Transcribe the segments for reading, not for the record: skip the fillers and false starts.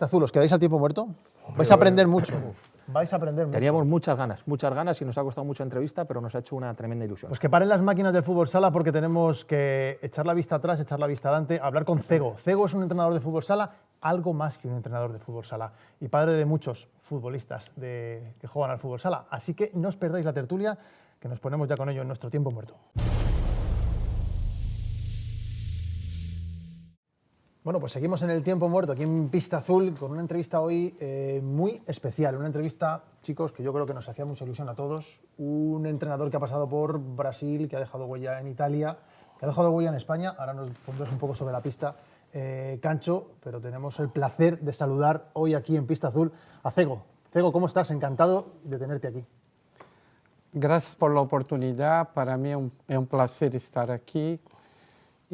Pista Azul, ¿os quedáis al tiempo muerto? Vais a aprender mucho. Vais a aprender mucho. Teníamos muchas ganas y nos ha costado mucha entrevista, pero nos ha hecho una tremenda ilusión. Pues que paren las máquinas del fútbol sala porque tenemos que echar la vista atrás, echar la vista adelante, hablar con Cego. Cego es un entrenador de fútbol sala, algo más que un entrenador de fútbol sala y padre de muchos futbolistas que juegan al fútbol sala. Así que no os perdáis la tertulia, que nos ponemos ya con ello en nuestro tiempo muerto. Bueno, pues seguimos en el tiempo muerto, aquí en Pista Azul, con una entrevista hoy muy especial. Una entrevista, chicos, que yo creo que nos hacía mucha ilusión a todos. Un entrenador que ha pasado por Brasil, que ha dejado huella en Italia, que ha dejado huella en España. Ahora nos pondremos un poco sobre la pista, Cancho, pero tenemos el placer de saludar hoy aquí en Pista Azul a Cego. Cego, ¿cómo estás? Encantado de tenerte aquí. Gracias por la oportunidad. Para mí es un placer estar aquí.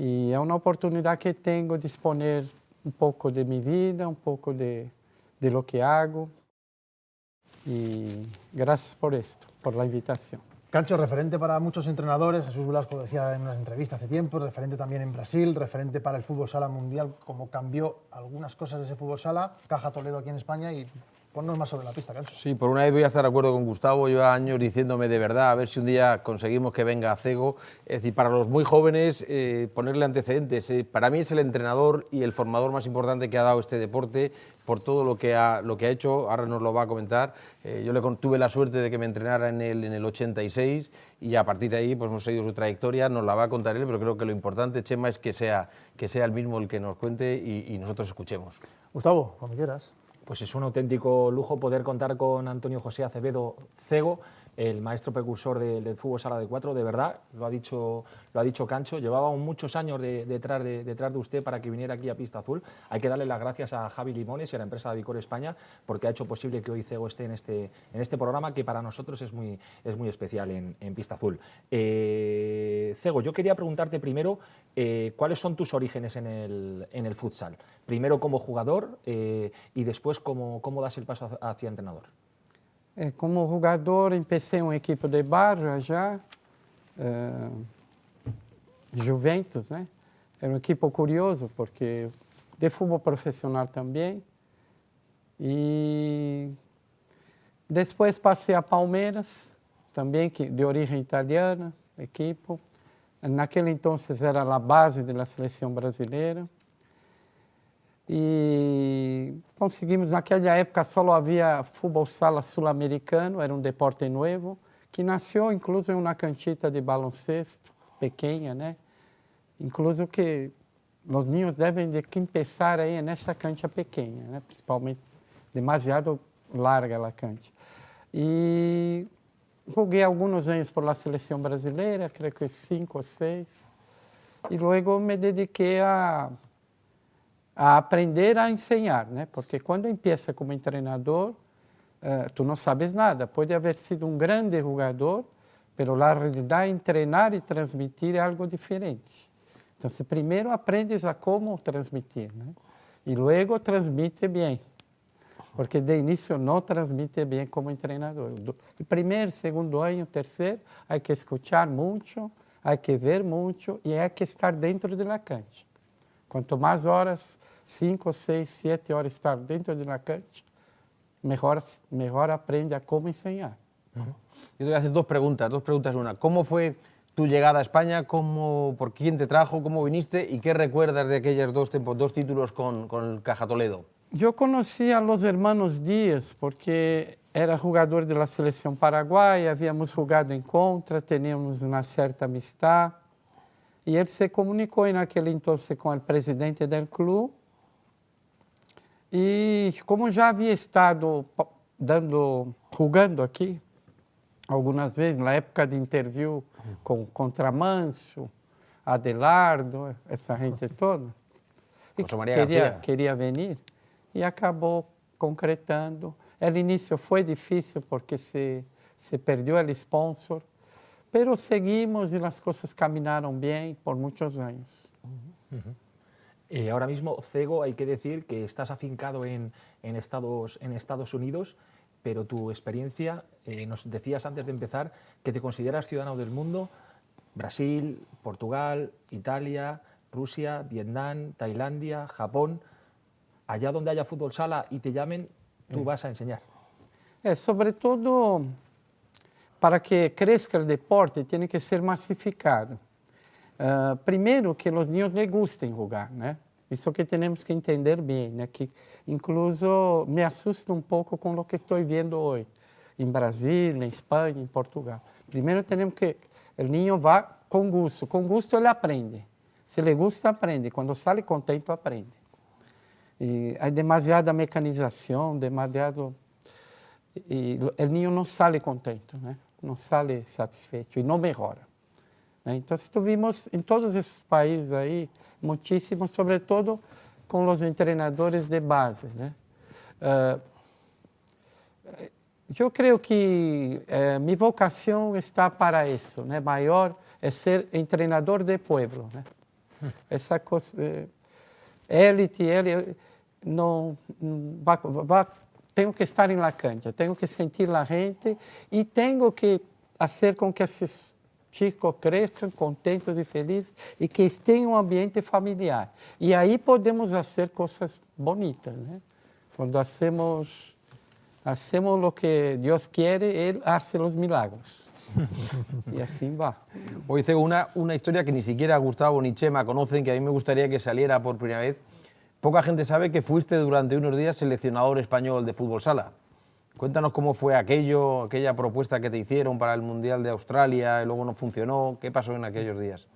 E é uma oportunidade que tenho de exponer um pouco de minha vida, um pouco de lo que hago. E gracias por esto, por la invitación. Cancho, referente para muchos entrenadores, Jesús Velasco decía en unas entrevistas hace tiempo, referente también en Brasil, referente para el fútbol sala mundial, cómo cambió algunas cosas de ese fútbol sala, Caja Toledo aquí en España y ponnos más sobre la pista, Cancho. Sí, por una vez voy a estar de acuerdo con Gustavo, lleva años diciéndome de verdad, a ver si un día conseguimos que venga Cego. Es decir, para los muy jóvenes, ponerle antecedentes. Para mí es el entrenador y el formador más importante que ha dado este deporte, por todo lo que ha hecho, ahora nos lo va a comentar. Yo tuve la suerte de que me entrenara en el 86 y a partir de ahí pues, hemos seguido su trayectoria, nos la va a contar él, pero creo que lo importante, Chema, es que sea el mismo el que nos cuente y nosotros escuchemos. Gustavo, cuando quieras. Pues es un auténtico lujo poder contar con Antonio José Acevedo Cego, el maestro precursor del fútbol sala de 4, de verdad, lo ha dicho Cancho, llevaba muchos años detrás de usted para que viniera aquí a Pista Azul. Hay que darle las gracias a Javi Limones y a la empresa Avicor España porque ha hecho posible que hoy Cego esté en este programa que para nosotros es muy especial en Pista Azul. Cego, yo quería preguntarte primero cuáles son tus orígenes en el futsal. Primero como jugador y después cómo das el paso hacia entrenador. Como jogador, empecé um equipe de barra já, Juventus, né? Era um equipe curioso, porque de futebol profissional também. E depois passei a Palmeiras, também de origem italiana, equipe. Naquele entonces era a base da seleção brasileira. E conseguimos, naquela época só havia futebol sala sul-americano, era um deporte novo, que nasceu incluso em uma canchita de baloncesto, pequena, né? Incluso que os ninhos devem de começar aí nessa cancha pequena, né? Principalmente demasiado larga a cancha. E joguei alguns anos por la seleção brasileira, creio que 5 ou 6, e logo me dediquei a aprender a ensinar, né? Porque quando empieza como treinador, tu não sabes nada. Pode haver sido um grande jogador, mas a realidade em treinar e transmitir é algo diferente. Então, primeiro aprendes a como transmitir, né? E logo transmite bem, porque de início não transmite bem como treinador. O primeiro, segundo ano, terceiro, há que escutar muito, há que ver muito e há que estar dentro da cancha. Quanto mais horas, 5, 6, 7 horas estar dentro de una cancha, mejor aprende a cómo enseñar. Yo te voy a hacer dos preguntas. Una, ¿cómo fue tu llegada a España? ¿Por quién te trajo? ¿Cómo viniste? ¿Y qué recuerdas de aquellos dos títulos con el Caja Toledo? Yo conocí a los hermanos Díaz porque era jugador de la selección paraguaya, habíamos jugado en contra, teníamos una cierta amistad. E ele se comunicou naquele entonces com o presidente do clube. E como já havia estado jogando aqui algumas vezes, na época de interview com Contramanso, Adelardo, essa gente toda, e queria vir e acabou concretando. O início foi difícil porque se perdeu o sponsor. Pero seguimos y las cosas caminaron bien por muchos años. Ahora mismo, Cego, hay que decir que estás afincado en Estados Unidos, pero tu experiencia, nos decías antes de empezar que te consideras ciudadano del mundo, Brasil, Portugal, Italia, Rusia, Vietnam, Tailandia, Japón. allá donde haya fútbol sala y te llamen, tú vas a enseñar. Sobre todo, para que crezca el deporte, tiene que ser masificado. Primeiro, que os niños les gustem jogar, né? Isso que temos que entender bem, né? Que incluso me assusta um pouco com o que estou vendo hoje, em Brasil, em Espanha, em Portugal. Primeiro, temos que o niño vá com gosto ele aprende. Se ele gusta, aprende. Quando sai contento, aprende. E há demasiada mecanização, demasiado... E o niño não sai contento, né? Não sai satisfeito e não melhora. Então, estivemos em todos esses países aí, muitíssimos, sobretudo com os treinadores de base, né? Eu creio que minha vocação está para isso, né? Maior é ser treinador de pueblo, né? Essa coisa, élite, não tenho que estar na cancha, tenho que sentir a gente e tenho que fazer com que esses chicos cresçam contentes e felizes e que estejam em um ambiente familiar. E aí podemos fazer coisas bonitas, né? Quando hacemos o que Deus quer, Ele faz os milagros. Y así va. Hoy Cego, una historia que ni siquiera Gustavo ni Chema conocen, que a mí me gustaría que saliera por primera vez. Poca gente sabe que fuiste durante unos días seleccionador español de fútbol sala. Cuéntanos cómo fue aquella propuesta que te hicieron para el Mundial de Australia y luego no funcionó. ¿Qué pasó en aquellos días?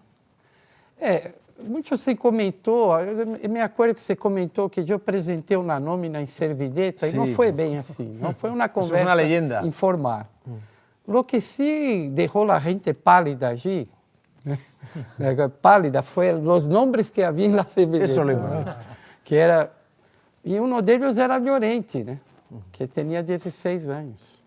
Mucho se comentou, eu me acordo que você comentou que eu apresentei uma nómina em Servideta e não foi bem assim, não foi uma conversa informal. Lo que sí dejó la gente pálida allí, pálida, fue los nombres que había en la Servideta. Eso le imagino. Que era, y uno de ellos era Llorente, ¿no? Que tenía 16 años.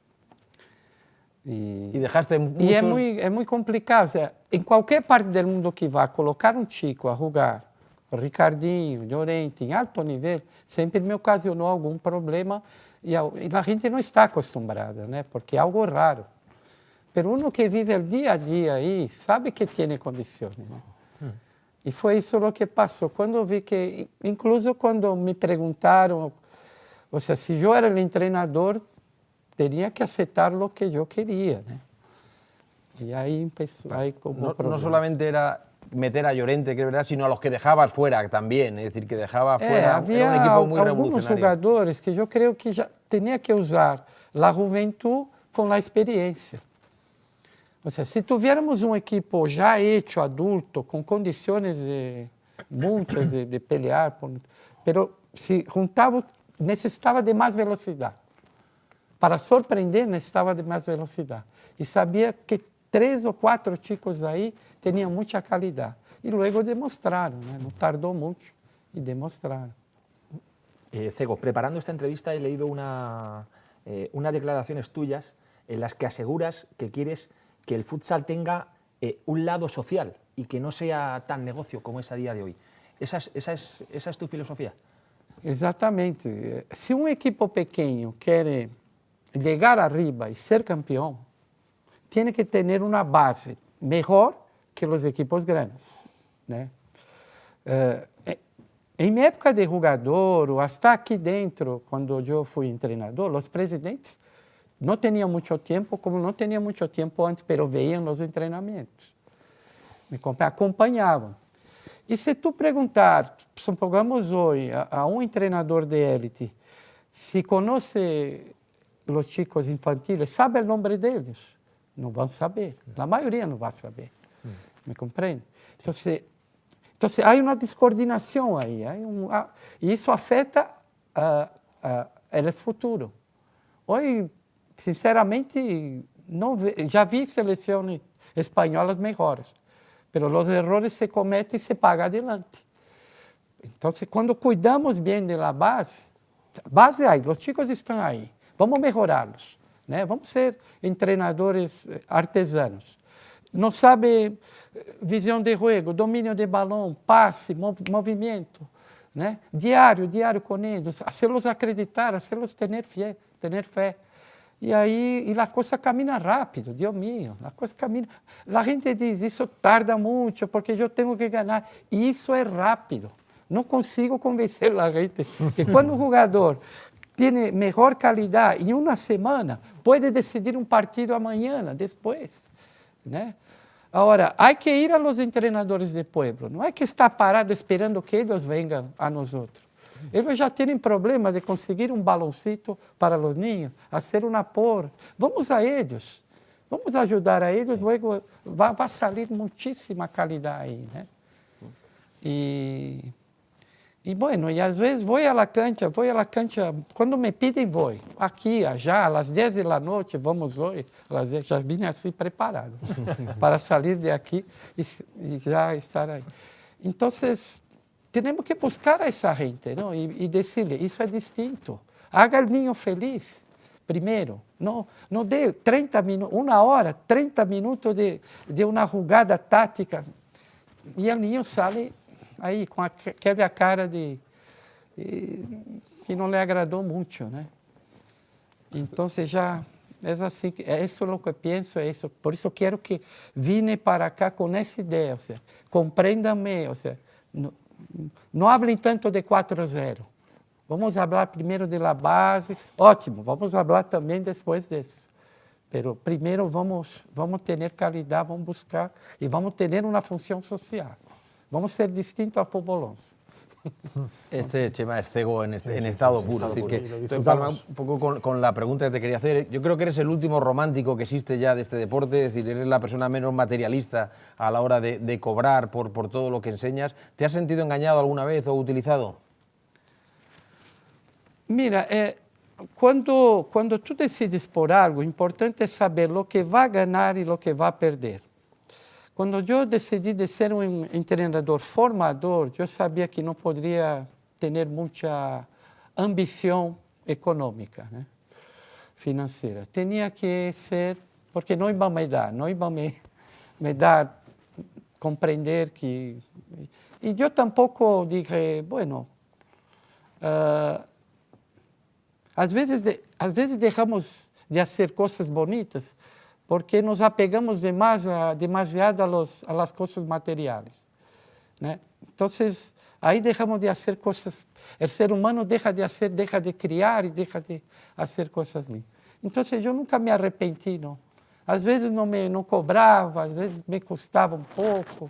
Y dejaste muchos... E é muito complicado. Em qualquer parte do mundo que vá colocar um chico a jogar, o Ricardinho, Llorente, em alto nível, sempre me ocasionou algum problema e a gente não está acostumada, né? Porque é algo raro. Mas uno que vive o dia a dia aí sabe que tem condições, né? E foi isso o que passou. Quando eu vi que, incluso quando me perguntaram, ou seja, se eu era o treinador, teria que aceitar o que eu queria, né? E aí empezó, no solamente era meter a Llorente, que es verdad, sino a los que dejabas fuera también, es decir, que dejaba fuera, havia era un equipo muy alguns revolucionario. jogadores que eu creio que já tinha que usar a juventude com a experiência. Ou seja, se tivéssemos um equipo já hecho, adulto, com condições muitas de pelear, pero se juntávamos, necessitava de mais velocidade. Para surpreender, necessitava de mais velocidade. E sabia que 3 ou 4 chicos aí tinham muita qualidade. E logo demonstraram, né? Não tardou muito e demonstraram. Cego, preparando esta entrevista he leído unas declaraciones tuyas en las que aseguras que quieres que el futsal tenga un lado social y que no sea tan negocio como es a día de hoy. ¿Esa es tu filosofía? Exatamente. Se um equipo pequeno quer chegar arriba e ser campeão, tem que ter uma base melhor que os equipos grandes, né? Em minha época de jogador, ou até aqui dentro, quando eu fui treinador, os presidentes não tinham muito tempo, como não tinham muito tempo antes, mas veiam os treinamentos, me acompanhavam. E se tu perguntar, supongamos hoje, a um treinador de élite, se conhece os chicos infantis, sabe o nome deles? Não vão saber. A maioria não vai saber. Me compreende? Então, há uma descoordenação aí. E isso afeta o futuro. Hoje, sinceramente, já vi seleções espanholas melhores, mas os erros se cometem e se paga adelante. Então, quando cuidamos bem da base aí, os chicos estão aí, vamos melhorá-los, né? Vamos ser treinadores artesanos. Não sabe visão de jogo, domínio de balão, passe, movimento, né? Diário com eles, fazê-los acreditar, fazê-los ter fé. E aí a coisa caminha rápido, Deus meu, a coisa caminha. A gente diz, isso tarda muito, porque eu tenho que ganhar. E isso é rápido. não consigo convencer a gente que quando um jogador tem melhor qualidade em uma semana, pode decidir um partido amanhã, depois, né? Agora, há que ir a los treinadores de pueblo, não é que estar parado esperando que eles venham a nós outros. Eles já têm problema de conseguir um baloncito para os niños, fazer um apoio. Vamos a eles, vamos ajudar a eles, logo vai sair muitíssima qualidade aí, né? E bueno, e às vezes vou à cancha, quando me pedem vou. Aqui, já, às 10 da noite, vamos hoje, às 10, já vim assim preparado para sair de aqui e já estar aí. Então, temos que buscar a essa gente, não? E dizer-lhe, isso é distinto. Haga o niño feliz, primeiro. Não dê 30 minutos, 1 hora, 30 minutos de uma jogada tática e o niño sai aí com aquela cara que não lhe agradou muito, né? Então, já é assim, é isso o que penso, é isso. Por isso quero que vine para cá com essa ideia, ou seja, compreendam-me, ou seja, não falem tanto de 4-0. Vamos falar primeiro da base, ótimo, vamos falar também depois disso. Mas primeiro vamos ter qualidade, vamos buscar e vamos ter uma função social. Vamos ser distintos a Futbolons. Este Chema es cego en estado puro. Es decir, que empalma un poco con la pregunta que te quería hacer. Yo creo que eres el último romántico que existe ya de este deporte, es decir, eres la persona menos materialista a la hora de cobrar por todo lo que enseñas. ¿Te has sentido engañado alguna vez o utilizado? Mira, quando tu decides por algo, importante é saber o que vai ganhar e o que vai perder. Quando eu decidi de ser um treinador formador, eu sabia que não poderia ter muita ambição econômica, né? Financeira. Tinha que ser, porque não iam me dar compreender que... E eu tampouco dije, bueno, às vezes deixamos de fazer coisas bonitas porque nos apegamos demasiado a las coisas materiais, né? Então, aí deixamos de fazer coisas. O ser humano deixa de criar e deixa de fazer coisas lindas. Então, eu nunca me arrependi, não. Às vezes não cobrava, às vezes me custava um pouco,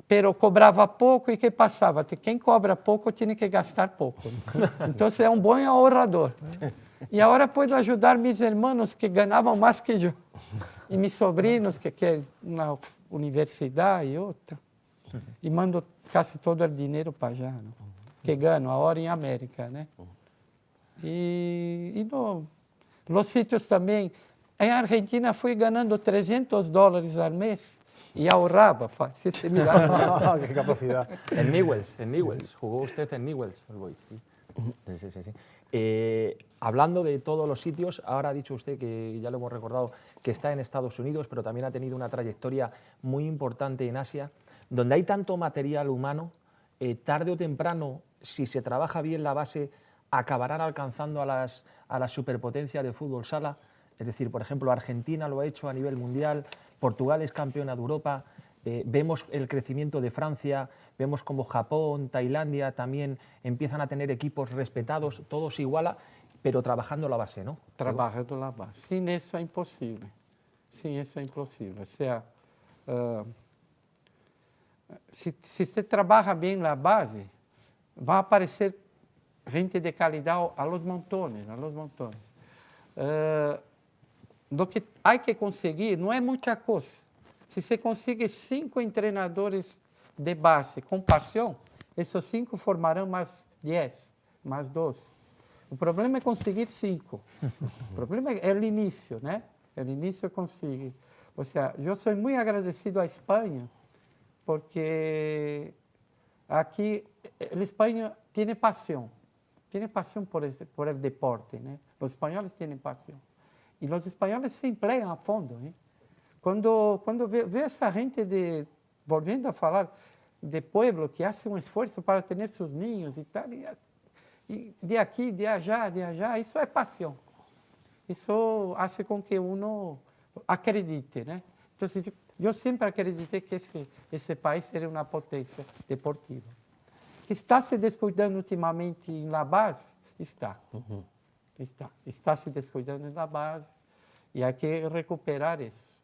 pero cobrava pouco e que passava? Quem cobra pouco tinha que gastar pouco. Então, é um bom ahorrador. E agora posso ajudar meus irmãos que ganhavam mais que eu. E meus sobrinhos que querem uma universidade e outra. E mando quase todo o dinheiro para allá, não? Que ganho agora em América, né? E nos sítios também. Em Argentina fui ganhando $300 ao mês e ahorrava. Se mirar. ¡Qué capacidad! En Newell's. Jugó usted en Newell's, sí. Hablando de todos los sitios, ahora ha dicho usted, que ya lo hemos recordado, que está en Estados Unidos, pero también ha tenido una trayectoria muy importante en Asia, donde hay tanto material humano, tarde o temprano, si se trabaja bien la base, acabarán alcanzando a las superpotencias de fútbol sala. Es decir, por ejemplo, Argentina lo ha hecho a nivel mundial, Portugal es campeona de Europa, vemos el crecimiento de Francia, vemos como Japón, Tailandia también empiezan a tener equipos respetados, todo se iguala, pero trabajando la base, ¿no? Trabajando la base. Sin eso es imposible. Sin eso es imposible. O sea, si se trabaja bien la base, va a aparecer gente de calidad a los montones, lo que hay que conseguir no es mucha cosa. Si se consigue 5 entrenadores de base com paixão, esses 5 formarão mais 10, mais 12. O problema é conseguir 5. O problema é o início, né? O início consegue. Ou seja, eu sou muito agradecido à Espanha, porque aqui a Espanha tem paixão. Tem paixão por o deporte, né? Os espanhóis têm paixão. E os espanhóis se empregam a fundo, né? Quando vê essa gente volvendo a falar de pueblo que hace um esforço para ter seus ninhos e tal, e de aqui, de allá, isso é paixão. Isso faz com que uno acredite, né? Então, Eu sempre acreditei que esse país seria uma potência deportiva. Está se descuidando ultimamente em La base? Está. Está se descuidando na base e há que recuperar isso.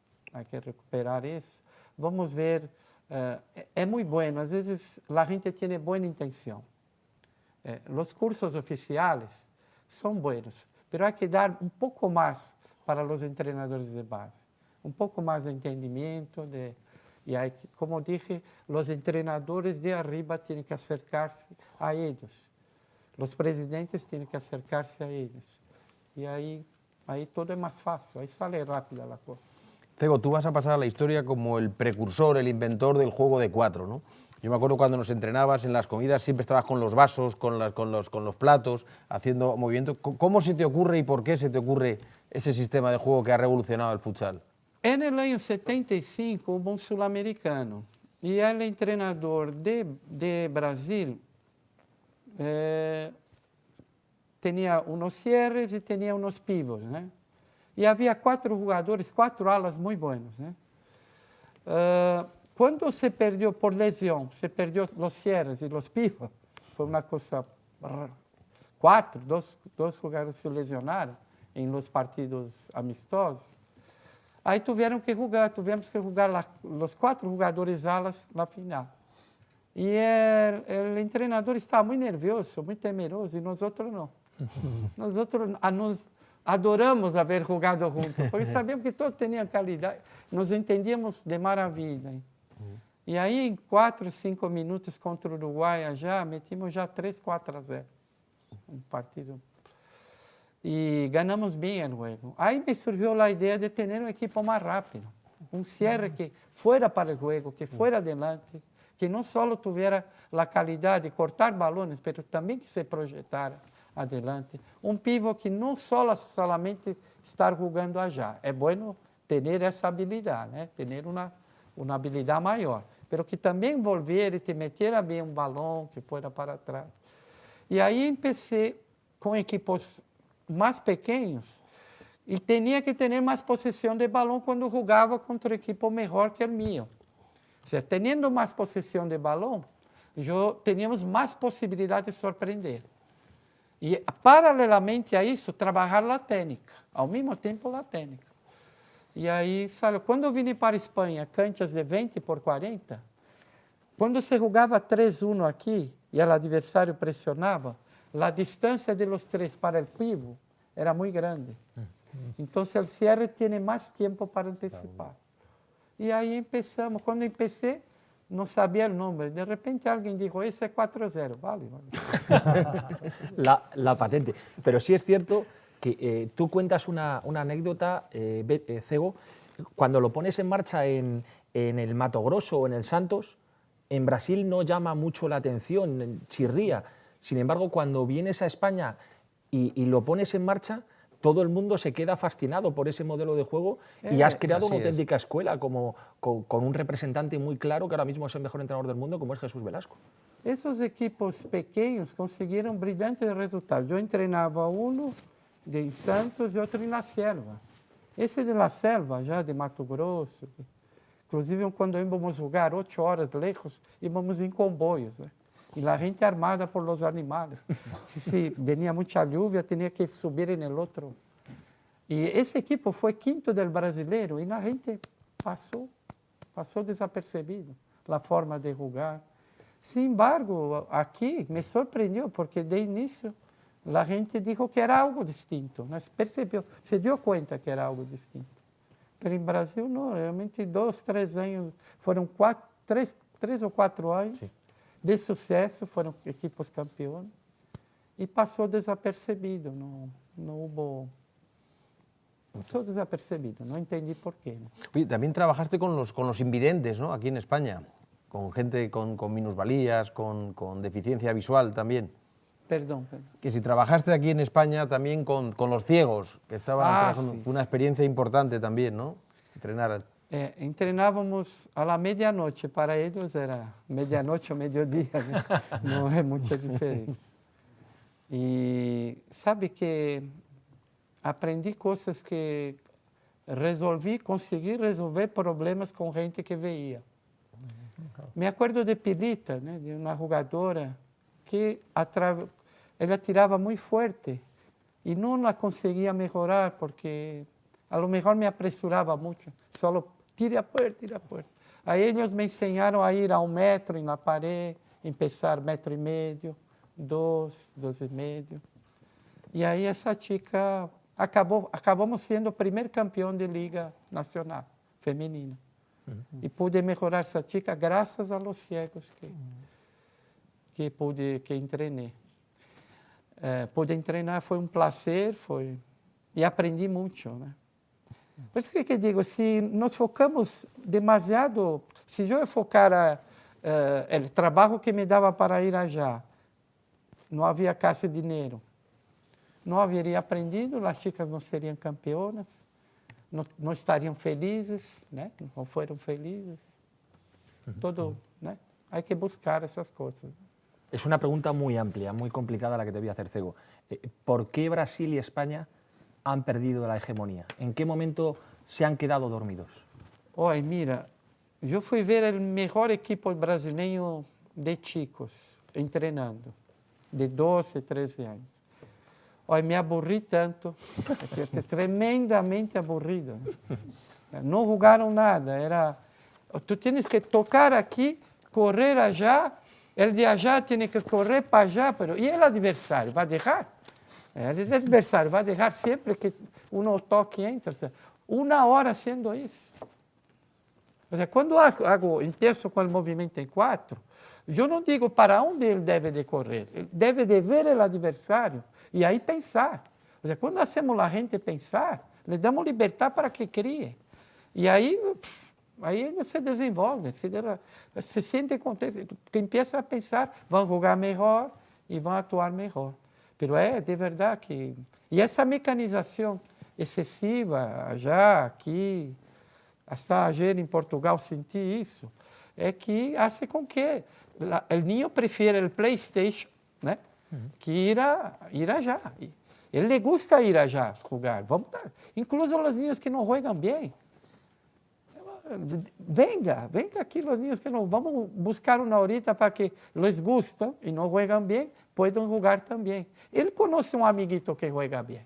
Vamos ver, é muito bueno, às vezes a gente tem boa intenção. Os cursos oficiais são buenos, mas há que dar um pouco mais para os treinadores de base, um pouco mais de entendimento, e aí, como dije, os treinadores de arriba têm que acercar-se a eles. Os presidentes têm que acercar-se a eles. E aí todo é mais fácil, aí sale rápida a coisa. Cego, tú vas a pasar a la historia como el precursor, el inventor del juego de 4, ¿no? Yo me acuerdo cuando nos entrenabas en las comidas, siempre estabas con los vasos, con los platos, haciendo movimientos. ¿Cómo se te ocurre y por qué se te ocurre ese sistema de juego que ha revolucionado el futsal? En el año 75 hubo un sudamericano y el entrenador de Brasil tenía unos cierres y tenía unos pivos, ¿no? Y había 4 jugadores, 4 alas muy buenos, ¿no? Cuando se perdió por lesión, se perdió los cierres y los pivos, fue una cosa rara. 2 jugadores se lesionaram em los partidos amistosos. Aí tivemos que jogar os 4 jogadores alas na final. E o treinador estava muito nervioso, muito temeroso, e nós outros não. Nós outros nos adoramos haver jogado juntos, porque sabíamos que todos tinham qualidade, nos entendíamos de maravilha. E aí, em 4, 5 minutos contra o Uruguai, metimos 3-4-0. Um partido. E ganhamos bem o jogo. Aí me surgiu a ideia de ter um equipo mais rápido, um cierre que fuera para o jogo, que fuera adelante, que não só tivesse a qualidade de cortar balões, mas também que se projetara adelante. Um pivô que não solamente estar jogando allá. É bueno ter essa habilidade, né? Ter uma habilidade maior, mas que também volver e te meter bem um balão que fuera para trás. E aí comecei com equipos mais pequenos e tinha que ter mais possessão de balão quando jogava contra um equipo melhor que o meu. Ou seja, tendo mais possessão de balão, teníamos mais possibilidade de surpreender. E, paralelamente a isso, trabalhar a técnica, ao mesmo tempo a técnica. E aí, sabe, quando eu vim para a Espanha, canchas de 20 por 40, quando se jogava 3-1 aqui e o adversário pressionava, a distância de los 3 para o pivo era muito grande. Então, o cierre tem mais tempo para antecipar. E aí começamos. Quando comecei, não sabia o número. De repente, alguém disse, esse é 4-0. Vale. La patente. Pero sí es cierto que tú cuentas una anécdota, Cego, cuando lo pones en marcha en el Mato Grosso o en el Santos, en Brasil no llama mucho la atención, chirría. Sin embargo, cuando vienes a España y lo pones en marcha, todo el mundo se queda fascinado por ese modelo de juego y has creado una auténtica escuela con un representante muy claro que ahora mismo es el mejor entrenador del mundo, como es Jesús Velasco. Esos equipos pequeños consiguieron brillantes resultados. Yo entrenaba uno de Santos y otro en La Selva. Ese de La Selva, ya de Mato Grosso, inclusive quando íbamos jogar 8 horas lejos, íbamos em comboios, né? E a gente armada por los animais. Se venia muita lluvia, tinha que subir em el outro. E esse equipo foi quinto del brasileiro e a gente passou desapercebido a forma de jogar. Sin embargo, aqui me surpreendeu porque de início a gente disse que era algo distinto, né? Percebeu, se deu conta que era algo distinto. Mas em Brasil não, realmente 2, 3 anos, foram 3 ou 4 anos. Sim. De sucesso, foram equipos campeões, e passou desapercebido, não houve... Pasó desapercibido, no entendí por qué. Oye, también trabajaste con los invidentes, ¿no? Aquí en España, con gente con minusvalías, con deficiencia visual también. Perdón. Que si trabajaste aquí en España también con los ciegos, que estaba sí. Una experiencia importante también, ¿no? Entrenar. Entrenávamos a la medianoche, para ellos era medianoche o mediodía, ¿no? No es mucha diferencia. Y sabe que aprendí cosas que consegui resolver problemas com gente que veía. Me acuerdo de Pilita, né, de uma jogadora que ela tirava muito forte e não la conseguia melhorar porque a lo mejor me apresurava muito, só tira fuerte, tira fuerte. Aí eles me ensinaram a ir a 1 metro na parede, começar 1,5 metro, 2, 2,5. E aí essa chica acabamos sendo o primeiro campeão de liga nacional feminina. E pude melhorar essa chica graças a los ciegos que treinei. Pude treinar, foi um prazer, e aprendi muito, né? Por isso que digo, se nos focamos demasiado, se eu focara o trabalho que me dava para ir allá, não havia casi dinheiro, não haveria aprendido, as chicas não seriam campeonas, não estariam felizes, né? Não foram felizes. Todo, né? Hay que buscar essas coisas. Es una pregunta muy amplia, muy complicada la que te voy a hacer, Cego. ¿Por qué Brasil y España han perdido la hegemonía? ¿En qué momento se han quedado dormidos? Olha, mira, eu fui ver o melhor equipo brasileiro de chicos, treinando, de 12, 13 anos. Olha, me aburri tanto, tremendamente aburrido. Não jogaram nada, tu tens que tocar aqui, correr allá, el de allá tem que correr para allá, e o adversário vai deixar? O adversário vai deixar sempre que um toque entra. 1 hora sendo isso. Ou seja, quando empiezo com o movimento em 4, eu não digo para onde ele deve de correr, ele deve de ver o adversário e aí pensar. Ou seja, quando hacemos a gente pensar, le damos liberdade para que crie. E aí ele se desenvolve, se sente contente, porque empieza a pensar, vão jogar melhor e vão atuar melhor. Mas de verdade que... E essa mecanização excessiva, já aqui, até ayer em Portugal senti isso, que faz com que o niño prefira o PlayStation, né, que ir allá. Ele le gusta ir allá jogar. Vamos dar. Incluso os niños que não jogam bem. Venga aqui os niños que não. Vamos buscar uma horita para que les gustam e não jogam bem, podem jogar também. Ele conhece um amiguito que joga bem.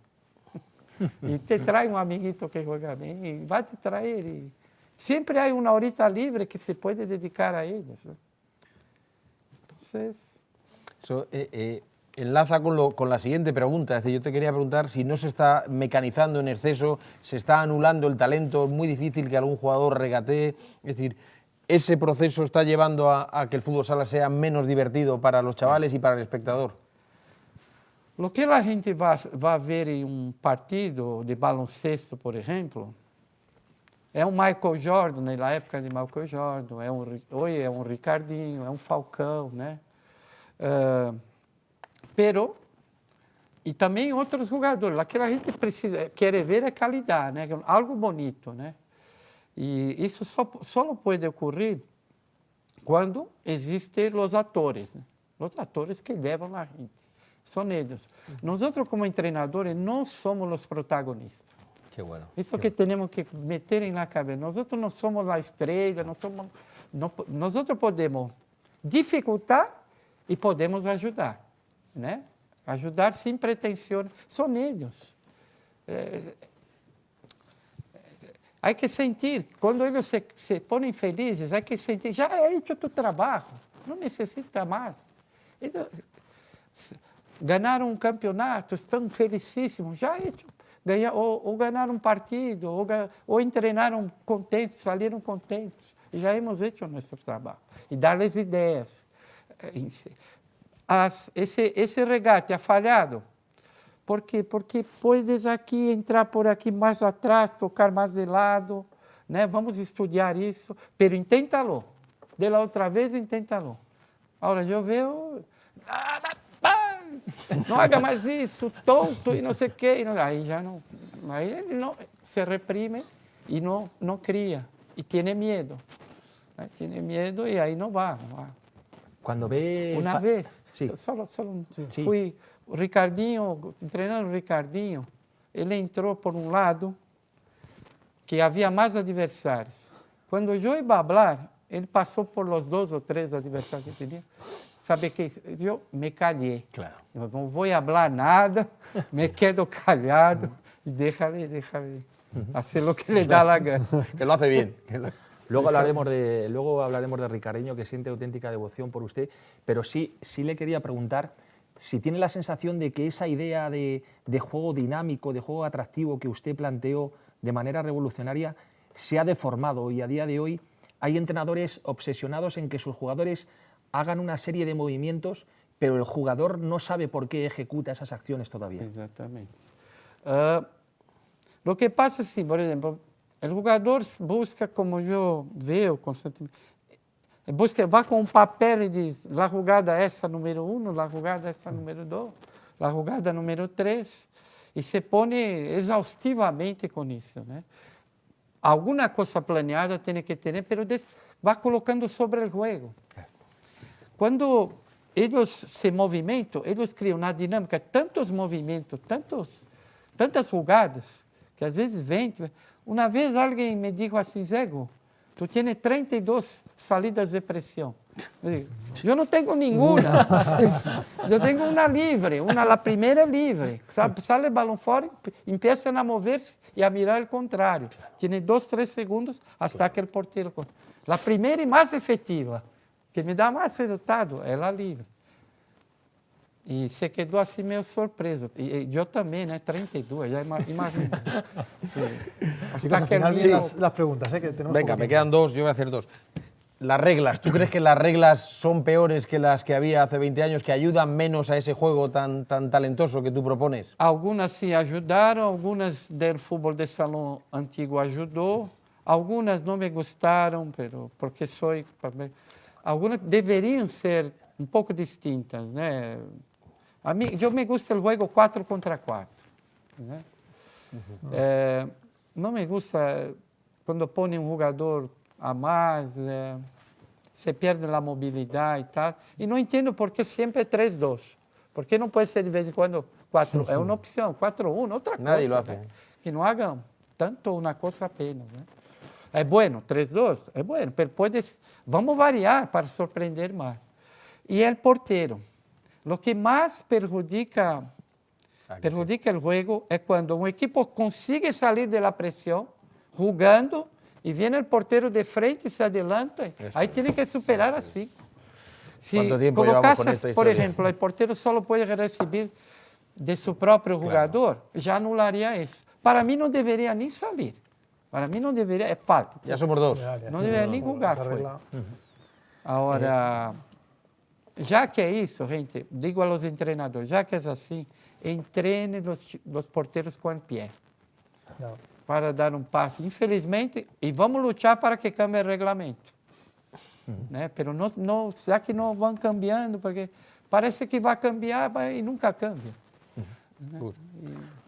E te traz um amiguito que joga bem e vai te trazer. E sempre há uma horita livre que se pode dedicar a eles. Entonces... Eso enlaza con la siguiente pregunta. Es decir, yo te quería preguntar si no se está mecanizando en exceso, se está anulando el talento, es muy difícil que algún jugador regatee. Es decir, ¿ese proceso está llevando a que el fútbol sala sea menos divertido para los chavales y para el espectador? Lo que a gente vai ver em partido de baloncesto, por exemplo, é um Michael Jordan, na época de Michael Jordan, hoje é um Ricardinho, é um Falcão, né? E também outros jogadores. Aquilo a gente quer ver é qualidade, né? Algo bonito, né? E isso só pode ocorrer quando existem os atores, né? Os atores que levam a gente. São eles. Nós, como treinadores, não somos os protagonistas. Qué bueno. Isso que temos que meter na cabeça. Nós não somos a estrela, nós podemos dificultar e podemos ajudar, né? Ajudar sem pretensão. São eles. Há que sentir, quando eles se põem felizes, há que sentir, já é feito o trabalho, não necessita mais. Ganharam um campeonato, estão felicíssimos, já é feito. Ou ganharam um partido, ou treinaram contentes, saíram contentes. Já hemos feito o nosso trabalho. E dar-lhes ideias. Esse regate ha falhado. Por quê? Porque podes aqui entrar por aqui mais atrás, tocar mais de lado, né? Vamos estudar isso, mas inténtalo. De la outra vez, inténtalo. Agora, eu vejo... Não haga mais isso, tonto, e não sei o quê. Aí já não... Aí ele não, se reprime e não cria. E tem medo. Tem medo e aí não vai. Cuando ve... Uma vez, sí. solo fui o Ricardinho, treinando o Ricardinho, ele entrou por um lado, que havia mais adversários. Quando eu ia falar, ele passou por os 2 ou 3 adversários que tinha. Sabe que eu me calhei. Claro. Eu não vou falar nada, me quedo callado e déjale hacer lo que le da la gana. Que lo hace bien. Luego hablaremos de Ricardinho, que siente auténtica devoción por usted, pero sí le quería preguntar si tiene la sensación de que esa idea de juego dinámico, de juego atractivo que usted planteó de manera revolucionaria se ha deformado y a día de hoy hay entrenadores obsesionados en que sus jugadores hagan una serie de movimientos, pero el jugador no sabe por qué ejecuta esas acciones todavía. Exatamente. Lo que pasa es, por ejemplo, el jugador busca, como yo veo constantemente, va con un papel y dice, la jugada esa número 1, la jugada esta número 2, la jugada número 3, y se pone exhaustivamente con eso, ¿no? Alguna cosa planeada tiene que tener, pero va colocando sobre el juego. Quando eles se movimentam, eles criam na dinâmica tantos movimentos, tantas jogadas, que às vezes vem. Uma vez alguém me disse assim, Zego, tu tens 32 saídas de pressão. Eu não tenho nenhuma. Eu tenho uma livre, a primeira é livre. Sale o balão fora, empieza a mover-se e a mirar o contrário. Tem 2, 3 segundos até que o porteiro... A primeira e mais efetiva, que me dá mais resultado, é a livre. E se quedou assim meio surpreso. E eu também, né? 32, já imagino. Sí. Chicos, al final vienen las preguntas, que tenemos. Venga, me quedan 2, yo voy a hacer 2. Las reglas, ¿tú crees que las reglas son peores que las que había hace 20 años, que ayudan menos a ese juego tan talentoso que tú propones? Algunas sí ajudaron, algunas del fútbol de salón antiguo ayudó, algunas no me gustaron, pero porque soy... Algunas deverían ser un poco distintas, né? A mí, yo me gusta el juego 4 contra 4. Né? No me gusta cuando pone un jugador a más, se pierde la movilidad y tal. Y no entiendo por qué siempre 3-2. ¿Por qué no puede ser de vez en cuando 4? Es una opción, 4-1, otra cosa. Nadie lo hace. ¿Né? Que no hagan tanto una cosa apenas. ¿Né? É bueno, 3-2, é bueno, pero vamos variar para surpreender mais. E o porteiro. O que mais perjudica o jogo é quando um equipo consigue sair da pressão, jogando, e vem o porteiro de frente e se adelanta. Aí tem que superar assim. Se colocasse, por exemplo, o porteiro só pode receber de seu próprio jogador, já anularia isso. Para mim, não deveria nem sair. Para mí no debería, es falta. Ya somos 2. No debería ni jugar. Ahora, ya que eso, gente, digo a los entrenadores, ya que es así, entrene los porteros con el pie. Para dar un pase. Infelizmente, y vamos a luchar para que cambie el reglamento. ¿No? Pero no, ya que no van cambiando, porque parece que va a cambiar y nunca cambia.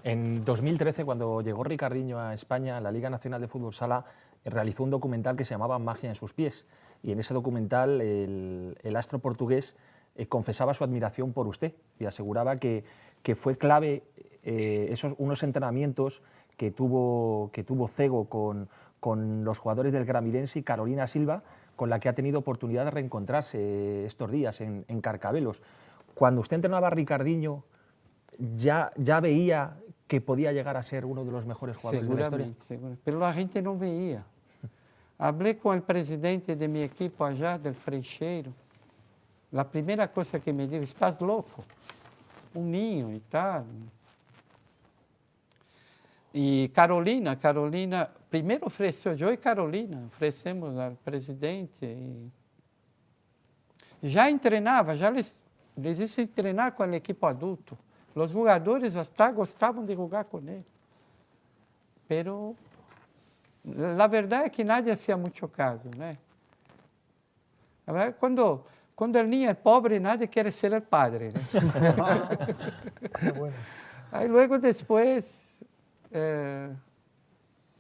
En 2013, cuando llegó Ricardinho a España, la Liga Nacional de Fútbol Sala realizó un documental que se llamaba Magia en sus pies. Y en ese documental el astro portugués confesaba su admiración por usted y aseguraba que fue clave unos entrenamientos que tuvo Zego con los jugadores del Gramidense y Carolina Silva, con la que ha tenido oportunidad de reencontrarse estos días en Carcabelos. Cuando usted entrenaba a Ricardinho, ¿ya veía que podía llegar a ser uno de los mejores jugadores de la historia? Seguramente, pero la gente no veía. Hablé con el presidente de mi equipo allá, del Freixeiro. La primera cosa que me dijo, estás loco, un niño y tal. Y Carolina, primero ofreció, yo y Carolina, ofrecemos al presidente. Ya entrenaba, ya les hice entrenar con el equipo adulto. Os jogadores até gostavam de jogar com ele. Pero a verdade é que nadie hacía muito caso, né? Quando o niño é pobre, nadie quer ser o padre, né? Aí logo depois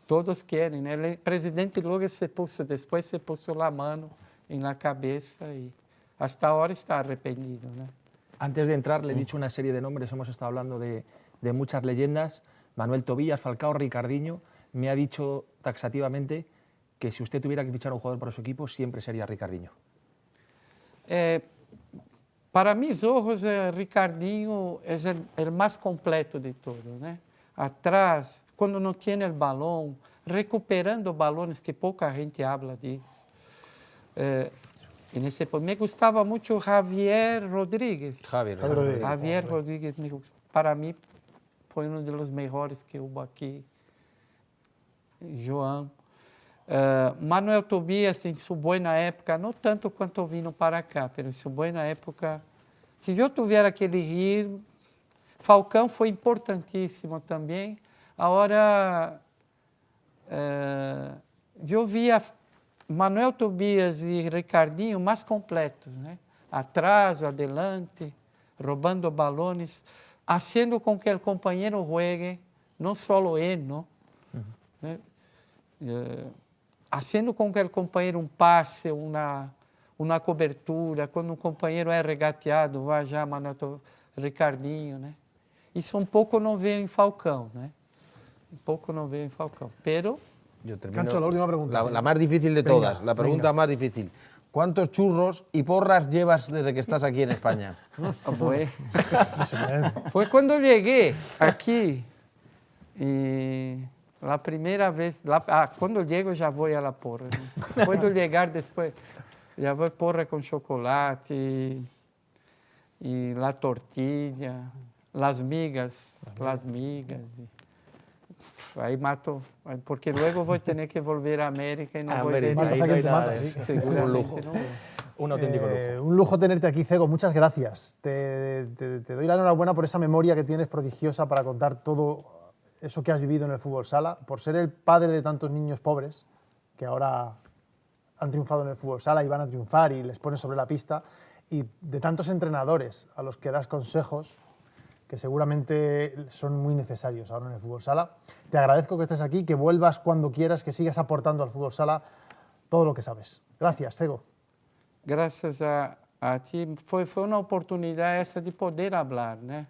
todos querem, né? O presidente logo depois se puso a mão na cabeça e hasta agora está arrependido, né? Antes de entrar, le he dicho una serie de nombres, hemos estado hablando de muchas leyendas, Manuel Tobillas, Falcao, Ricardinho, me ha dicho taxativamente que si usted tuviera que fichar a un jugador para su equipo, siempre sería Ricardinho. Para mis ojos, Ricardinho é o mais completo de todos, né? Atrás, quando não tinha o balão, recuperando balões, que pouca gente habla disso. E nesse ponto, me gostava muito Javier Rodríguez. Javier Rodríguez, para mim, foi um dos melhores que houve aqui. João. Manuel Tobias, em sua boa época, não tanto quanto vindo para cá, mas em sua boa época, se eu tivesse que elegir, Falcão foi importantíssimo também. Agora, eu via Manuel Tobias e Ricardinho mais completos, né? Atrás, adelante, roubando balões, fazendo com que o companheiro juegue, não só ele, não? Né? Fazendo com que o companheiro passe, uma cobertura, quando um companheiro é regateado, vai já Ricardinho, né? Isso um pouco não veio em Falcão, né? Um pouco não veio em Falcão, pero... Yo termino. Cancho, la última pregunta. La más difícil de todas, la pregunta más difícil. ¿Cuántos churros y porras llevas desde que estás aquí en España? Foi quando eu cheguei aqui, e a primeira vez, quando eu chego já vou a la porra. Né? Quando chegar depois, já vou porra com chocolate e la tortilha, las migas. Aí mato, porque luego vou ter que volver a América y no voy a ver. Seguramente no. Un auténtico lujo. Un lujo tenerte aquí, Cego. Muchas gracias. Te doy la enhorabuena por esa memoria que tienes prodigiosa para contar todo eso que has vivido en el fútbol sala, por ser el padre de tantos niños pobres que ahora han triunfado en el fútbol sala y van a triunfar y les pones sobre la pista, y de tantos entrenadores a los que das consejos que seguramente son muy necesarios ahora en el fútbol sala. Te agradezco que estés aquí, que vuelvas cuando quieras, que sigas aportando al fútbol sala todo lo que sabes. Gracias, Cego. Graças a ti, foi uma oportunidade essa de poder falar, né?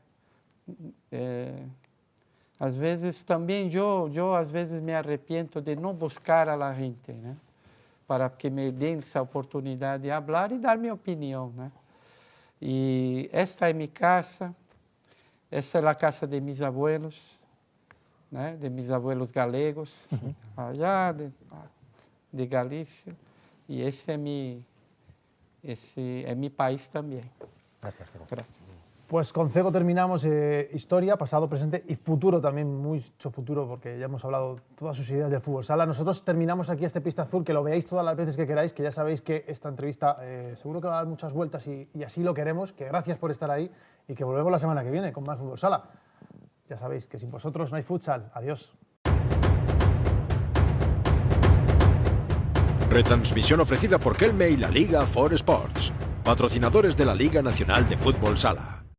Às vezes também eu às vezes me arrependo de não buscar a gente, né? Para que me dêem essa oportunidade de falar e dar minha opinião, né? E esta é minha casa, essa é a casa de meus abuelos, né? De meus abuelos galegos, allá de Galícia, e esse é mi país también. Gracias, Cego. Gracias. Pues con Cego terminamos historia, pasado, presente y futuro también, mucho futuro, porque ya hemos hablado todas sus ideas del fútbol sala. Nosotros terminamos aquí este Pista Azul, que lo veáis todas las veces que queráis, que ya sabéis que esta entrevista seguro que va a dar muchas vueltas y así lo queremos, que gracias por estar ahí y que volvemos la semana que viene con más fútbol sala. Ya sabéis que sin vosotros no hay futsal. Adiós. Retransmisión ofrecida por Kelme y la Liga 4 Sports, patrocinadores de la Liga Nacional de Fútbol Sala.